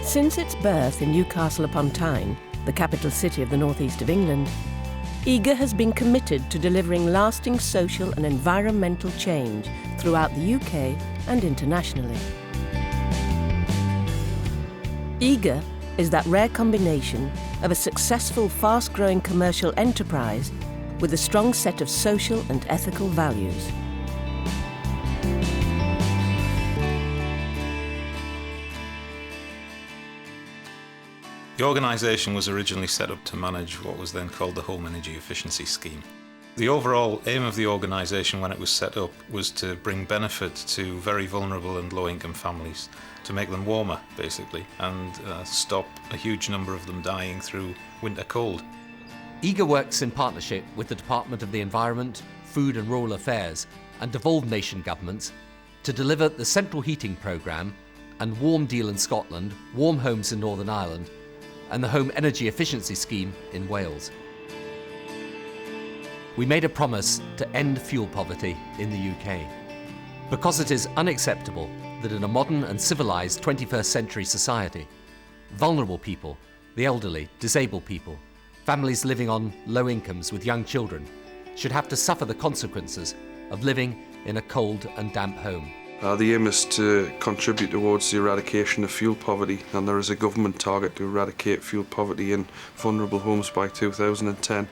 Since its birth in Newcastle upon Tyne, the capital city of the northeast of England, Eaga has been committed to delivering lasting social and environmental change throughout the UK and internationally. Eaga is that rare combination of a successful, fast-growing commercial enterprise with a strong set of social and ethical values. The organisation was originally set up to manage what was then called the Home Energy Efficiency Scheme. The overall aim of the organisation when it was set up was to bring benefit to very vulnerable and low-income families, to make them warmer, basically, and stop a huge number of them dying through winter cold. Eaga works in partnership with the Department of the Environment, Food and Rural Affairs and devolved nation governments to deliver the Central Heating Programme and Warm Deal in Scotland, Warm Homes in Northern Ireland and the Home Energy Efficiency Scheme in Wales. We made a promise to end fuel poverty in the UK because it is unacceptable that in a modern and civilised 21st century society, vulnerable people, the elderly, disabled people, families living on low incomes with young children should have to suffer the consequences of living in a cold and damp home. The aim is to contribute towards the eradication of fuel poverty, and there is a government target to eradicate fuel poverty in vulnerable homes by 2010.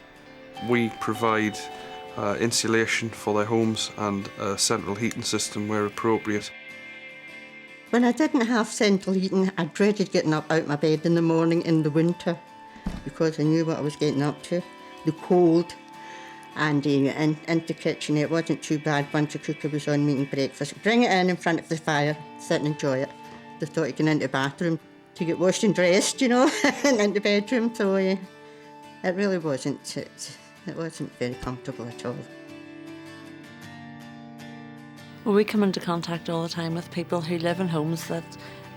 We provide insulation for their homes and a central heating system where appropriate. When I didn't have central heating, I dreaded getting up out my bed in the morning in the winter because I knew what I was getting up to, the cold. And in the kitchen, it wasn't too bad once the cooker was on making breakfast. Bring it in front of the fire, sit and enjoy it. They thought you get into the bathroom to get washed and dressed, you know, and in the bedroom. So it really wasn't. It wasn't very comfortable at all. Well, we come into contact all the time with people who live in homes that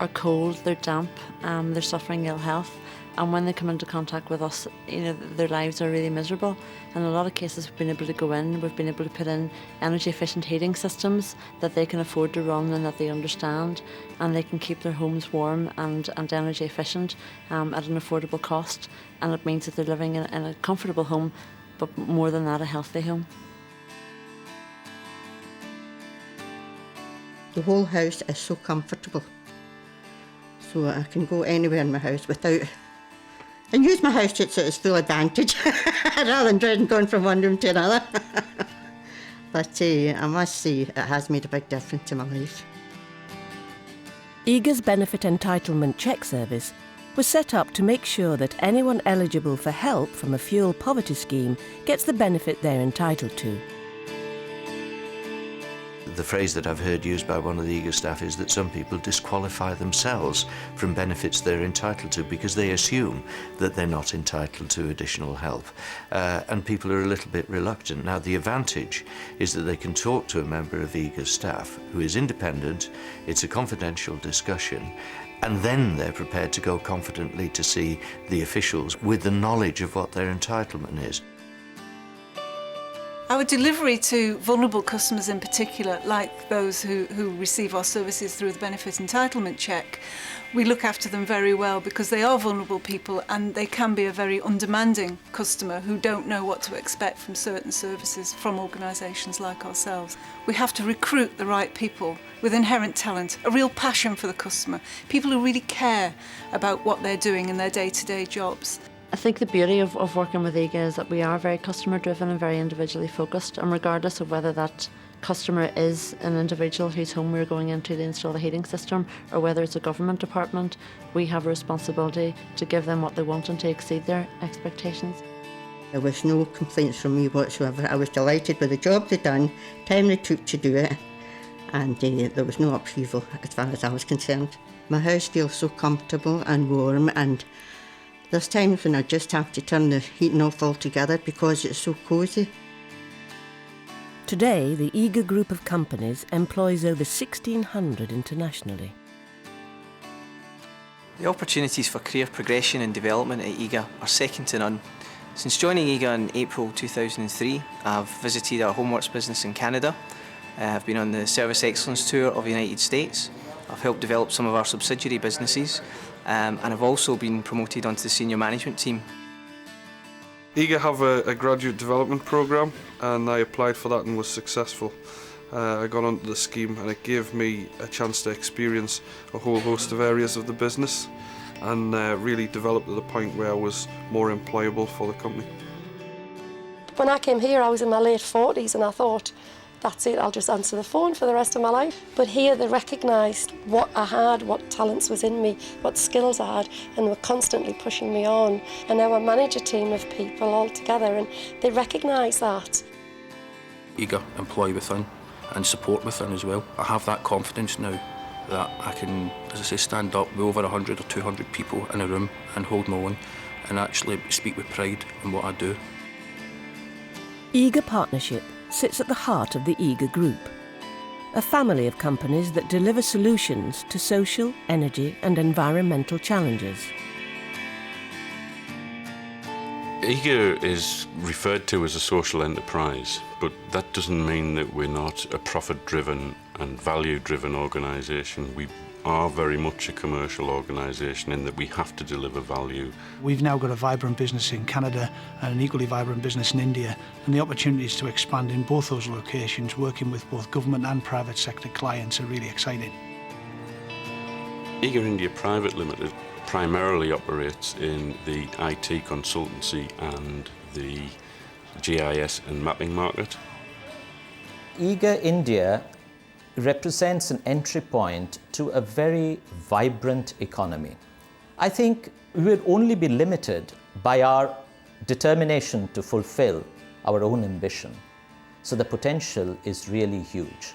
are cold, they're damp, they're suffering ill health. And when they come into contact with us, you know, their lives are really miserable. And in a lot of cases, we've been able to go in, we've been able to put in energy-efficient heating systems that they can afford to run and that they understand, and they can keep their homes warm and energy efficient at an affordable cost. And it means that they're living in a comfortable home, but more than that, a healthy home. The whole house is so comfortable. So I can go anywhere in my house without... and use my house to its full advantage rather than dreading going from one room to another. But I must say, it has made a big difference in my life. Eaga's Benefit Entitlement Check Service was set up to make sure that anyone eligible for help from a fuel poverty scheme gets the benefit they're entitled to. The phrase that I've heard used by one of the Eaga staff is that some people disqualify themselves from benefits they're entitled to because they assume that they're not entitled to additional help. And people are a little bit reluctant. Now, the advantage is that they can talk to a member of Eaga's staff who is independent, it's a confidential discussion, and then they're prepared to go confidently to see the officials with the knowledge of what their entitlement is. Our delivery to vulnerable customers in particular, like those who receive our services through the Benefit Entitlement Check, we look after them very well because they are vulnerable people and they can be a very undemanding customer who don't know what to expect from certain services from organisations like ourselves. We have to recruit the right people with inherent talent, a real passion for the customer, people who really care about what they're doing in their day-to-day jobs. I think the beauty of working with Eaga is that we are very customer driven and very individually focused, and regardless of whether that customer is an individual whose home we're going into to install the heating system or whether it's a government department, we have a responsibility to give them what they want and to exceed their expectations. There was no complaints from me whatsoever. I was delighted with the job they'd done, time they took to do it, and there was no upheaval as far as I was concerned. My house feels so comfortable and warm, and there's times when I just have to turn the heating off altogether because it's so cosy. Today, the Eaga group of companies employs over 1,600 internationally. The opportunities for career progression and development at Eaga are second to none. Since joining Eaga in April 2003, I've visited our homeworks business in Canada. I've been on the Service Excellence Tour of the United States. I've helped develop some of our subsidiary businesses, and I've also been promoted onto the senior management team. Eaga have a graduate development programme, and I applied for that and was successful. I got onto the scheme, and it gave me a chance to experience a whole host of areas of the business and really develop to the point where I was more employable for the company. When I came here, I was in my late 40s, and I thought, that's it, I'll just answer the phone for the rest of my life. But here they recognised what I had, what talents was in me, what skills I had, and they were constantly pushing me on. And now I manage a team of people all together, and they recognise that. Eaga employ within and support within as well. I have that confidence now that I can, as I say, stand up with over 100 or 200 people in a room and hold my own and actually speak with pride in what I do. Eaga Partnership sits at the heart of the Eaga Group, a family of companies that deliver solutions to social, energy and environmental challenges. Eaga is referred to as a social enterprise, but that doesn't mean that we're not a profit-driven and value-driven organisation. We are very much a commercial organisation in that we have to deliver value. We've now got a vibrant business in Canada and an equally vibrant business in India, and the opportunities to expand in both those locations, working with both government and private sector clients, are really exciting. Eaga India Private Limited primarily operates in the IT consultancy and the GIS and mapping market. Eaga India represents an entry point to a very vibrant economy. I think we will only be limited by our determination to fulfill our own ambition. So the potential is really huge.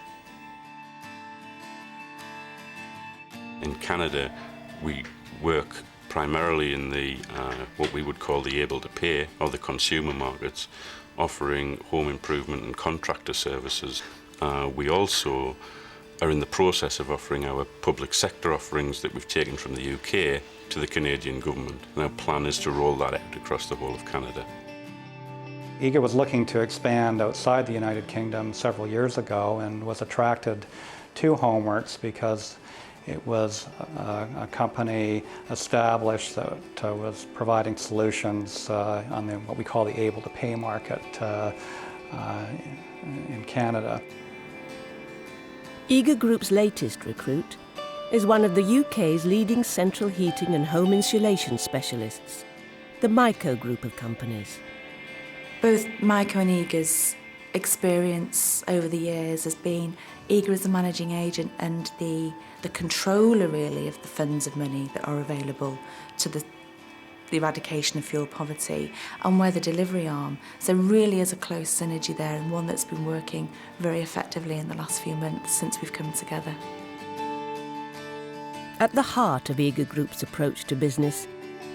In Canada, we work primarily in the what we would call the able to pay or the consumer markets, offering home improvement and contractor services. We also are in the process of offering our public sector offerings that we've taken from the UK to the Canadian government. And our plan is to roll that out across the whole of Canada. Eaga was looking to expand outside the United Kingdom several years ago and was attracted to Homeworks because it was a company established that was providing solutions on what we call the able-to-pay market in Canada. Eaga Group's latest recruit is one of the UK's leading central heating and home insulation specialists, the Myco Group of companies. Both Myco and Eaga's experience over the years has been Eaga as the managing agent and the controller really of the funds of money that are available to the eradication of fuel poverty, and we're the delivery arm. So really is a close synergy there, and one that's been working very effectively in the last few months since we've come together. At the heart of Eaga Group's approach to business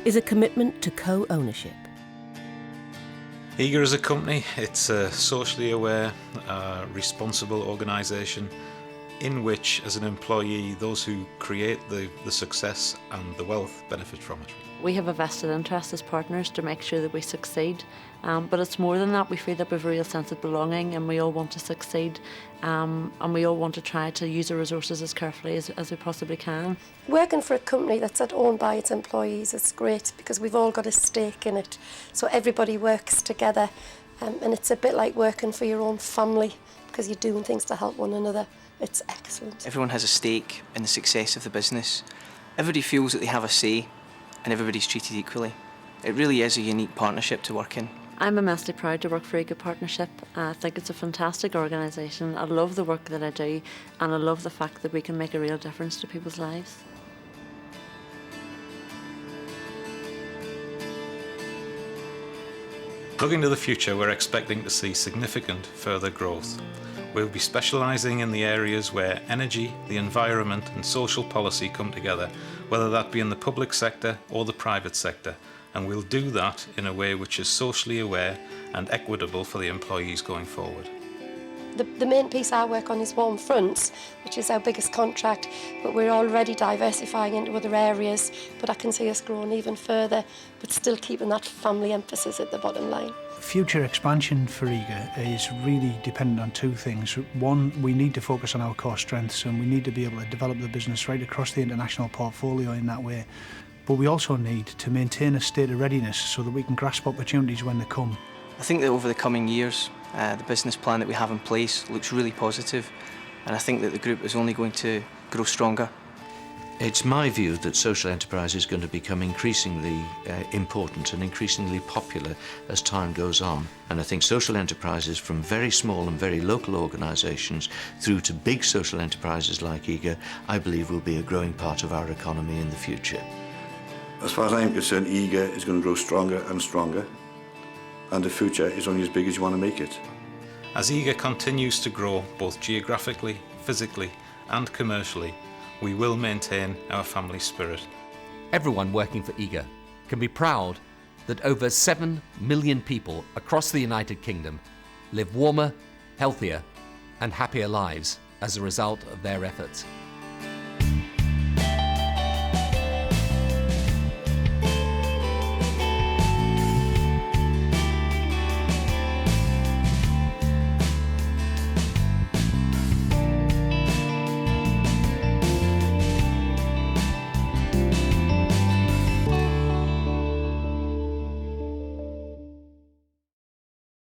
is a commitment to co-ownership. Eaga as a company, it's a socially aware, responsible organisation in which, as an employee, those who create the success and the wealth benefit from it. We have a vested interest as partners to make sure that we succeed, but it's more than that. We feel that we have a real sense of belonging, and we all want to succeed, and we all want to try to use our resources as carefully as we possibly can. Working for a company that's owned by its employees is great because we've all got a stake in it, so everybody works together, and it's a bit like working for your own family because you're doing things to help one another. It's excellent. Everyone has a stake in the success of the business. Everybody feels that they have a say, and everybody's treated equally. It really is a unique partnership to work in. I'm immensely proud to work for Eaga Partnership. I think it's a fantastic organisation. I love the work that I do, and I love the fact that we can make a real difference to people's lives. Looking to the future, we're expecting to see significant further growth. We'll be specialising in the areas where energy, the environment and social policy come together, whether that be in the public sector or the private sector, and we'll do that in a way which is socially aware and equitable for the employees going forward. The main piece I work on is warm fronts, which is our biggest contract, but we're already diversifying into other areas, but I can see us growing even further, but still keeping that family emphasis at the bottom line. Future expansion for Eaga is really dependent on two things. One, we need to focus on our core strengths, and we need to be able to develop the business right across the international portfolio in that way. But we also need to maintain a state of readiness so that we can grasp opportunities when they come. I think that over the coming years, the business plan that we have in place looks really positive, and I think that the group is only going to grow stronger. It's my view that social enterprise is going to become increasingly important and increasingly popular as time goes on. And I think social enterprises, from very small and very local organisations through to big social enterprises like Eaga, I believe will be a growing part of our economy in the future. As far as I'm concerned, Eaga is going to grow stronger and stronger, and the future is only as big as you want to make it. As Eaga continues to grow both geographically, physically and commercially, we will maintain our family spirit. Everyone working for Eaga can be proud that over 7 million people across the United Kingdom live warmer, healthier and happier lives as a result of their efforts.